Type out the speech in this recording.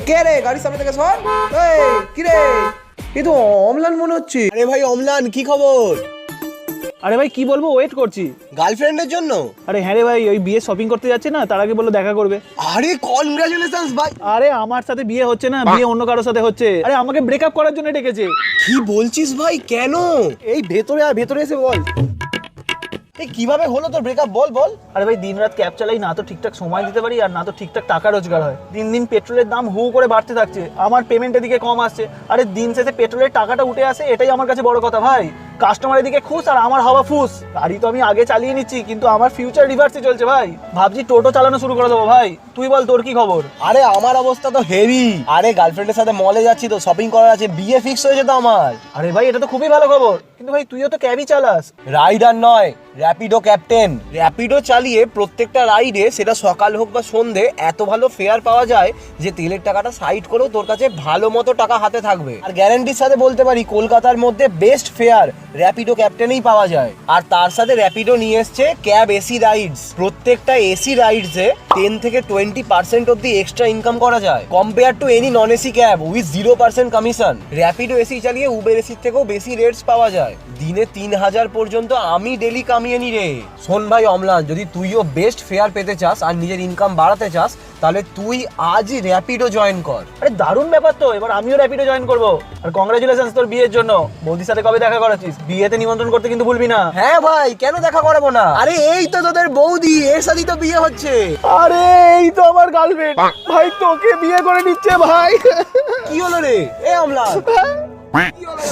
কে রে গাড়ির সামনে থেকে সর। কি রে, এ তো অম্লান মনে হচ্ছে। আরে ভাই অম্লান, কি খবর? আরে ভাই কি বলবো, ওয়েট করছি। গার্লফ্রেন্ডের জন্য? আরে হ্যাঁ রে ভাই, ওই বিয়ে শপিং করতে যাচ্ছে না, তার আগে বললো দেখা করবে। আরে কনগ্রাচুলেশনস ভাই। আরে আমার সাথে বিয়ে হচ্ছে না, বিয়ে অন্য কারোর সাথে হচ্ছে। আরে আমাকে ব্রেকআপ করার জন্য ডেকেছে। কি বলছিস ভাই, কেন? এই ভেতরে আর ভেতরে এসে বল। এই কিভাবে হলো তোর ব্রেকআপ, বল বল। আরে ভাই দিন রাত ক্যাব চালাই, না তো ঠিকঠাক সময় দিতে পারি আর না তো ঠিকঠাক টাকা রোজগার হয়। দিন দিন পেট্রোলের দাম হু করে বাড়তে থাকছে, আমার পেমেন্ট এদিকে কম আসছে। আরে দিন শেষে পেট্রোলের টাকাটা উঠে আসে, এটাই আমার কাছে বড় কথা ভাই। কাস্টমার এদিকে খুশ আর আমার হাওয়া ফুস। গাড়ি তো আমি আগে চালিয়ে নিচ্ছি, কিন্তু আমার ফিউচার রিভার্সে চলছে ভাই। ভাবছি টোটো চালানো শুরু করে দেবো ভাই। তুই বল তোর কি খবর? আরে আমার অবস্থা তো হেভি। আরে গার্লফ্রেন্ডের সাথে মলে যাচ্ছি, তো শপিং করার আছে, বিয়ে ফিক্স হয়েছে তো আমার। আরে ভাই এটা তো খুবই ভালো খবর, কিন্তু ভাই তুইও তো ক্যাবই চালাস। রাইডার নয়, র্যাপিডো ক্যাপ্টেন। র্যাপিডো চালিয়ে প্রত্যেকটা রাইডে, সেটা সকাল হোক বা সন্ধে, এত ভালো ফেয়ার পাওয়া যায় যে তেলের টাকাটা সাইড করেও তোর কাছে ভালো মতো টাকা হাতে থাকবে। আর গ্যারান্টির সাথে বলতে পারি কলকাতার মধ্যে বেস্ট ফেয়ার র্যাপিডো ক্যাপ্টেনেই পাওয়া যায়। আর তার সাথে র্যাপিডো নিয়ে এসছে ক্যাব এসি রাইডস। প্রত্যেকটা এসি রাইডসে 10 থেকে 20% অব্দি এক্সট্রা ইনকাম করা যায় compare to any non AC cab with 0% commission. Rapido AC চালিয়ে উবের এসির থেকেও বেশি রেটস পাওয়া যায়। দিনে 3000 পর্যন্ত আমি ডেলি কামিয়ে নি রে। শোন ভাই অম্লান, যদি তুইও বেস্ট ফেয়ার পেতে চাস আর নিজের ইনকাম বাড়াতে চাস, তাহলে তুই আজই র্যাপিডো জয়েন কর। আরে দারুণ ব্যাপার তো, এবার আমিও র্যাপিডো জয়েন করবো। আর কংগ্রাচুলেশনস তোর বিয়ের জন্য। বৌদির সাথে কবে দেখা করাচ্ছিস? বিয়েতে নিমন্ত্রণ করতে কিন্তু ভুলবি না। হ্যাঁ ভাই, কেন দেখা করাবো না? আরে এই তো তোদের বৌদি, এর সাথেই তো বিয়ে হচ্ছে। আরে এই তো আমার গার্লফ্রেন্ড ভাই, তোকে বিয়ে করে নিচ্ছে ভাই। কি হলো রে এ অম্লান? কি হলো?